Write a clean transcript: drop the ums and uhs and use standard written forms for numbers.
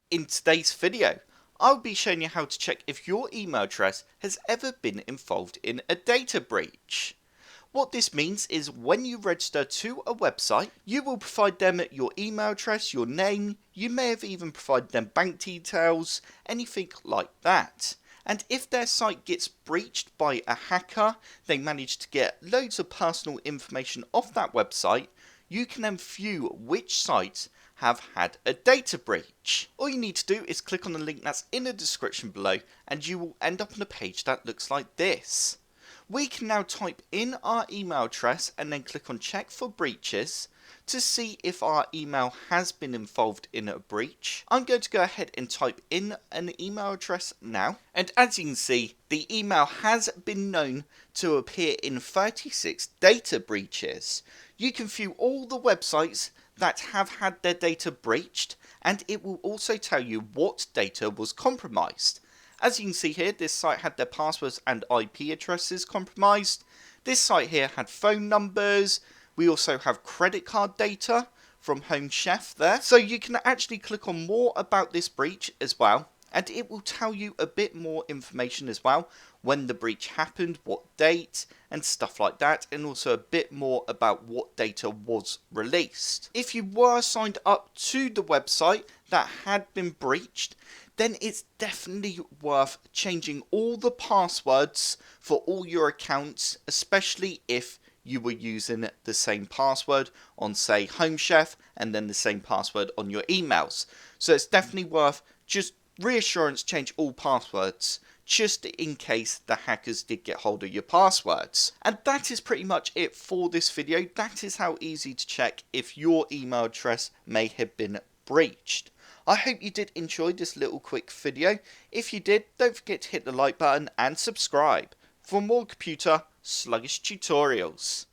In today's video, I'll be showing you how to check if your email address has ever been involved in a data breach. What this means is when you register to a website, you will provide them your email address, your name, you may have even provided them bank details, anything like that. And if their site gets breached by a hacker, they manage to get loads of personal information off that website, you can then view which sites have had a data breach. All you need to do is click on the link that's in the description below and you will end up on a page that looks like this. We can now type in our email address and then click on check for breaches to see if our email has been involved in a breach. I'm going to go ahead and type in an email address now, and as you can see, the email has been known to appear in 36 data breaches. You can view all the websites that have had their data breached, and it will also tell you what data was compromised. As you can see here, this site had their passwords and IP addresses compromised. This site here had phone numbers. We also have credit card data from Home Chef there. So you can actually click on more about this breach as well, and it will tell you a bit more information as well, when the breach happened, what date, and stuff like that, and also a bit more about what data was released. If you were signed up to the website that had been breached, then it's definitely worth changing all the passwords for all your accounts, especially if you were using the same password on, say, Home Chef, and then the same password on your emails. So it's definitely worth just reassurance change all passwords, just in case the hackers did get hold of your passwords. And that is pretty much it for this video. That is how easy to check if your email address may have been breached. I hope you did enjoy this little quick video. If you did, don't forget to hit the like button and subscribe for more computer sluggish tutorials.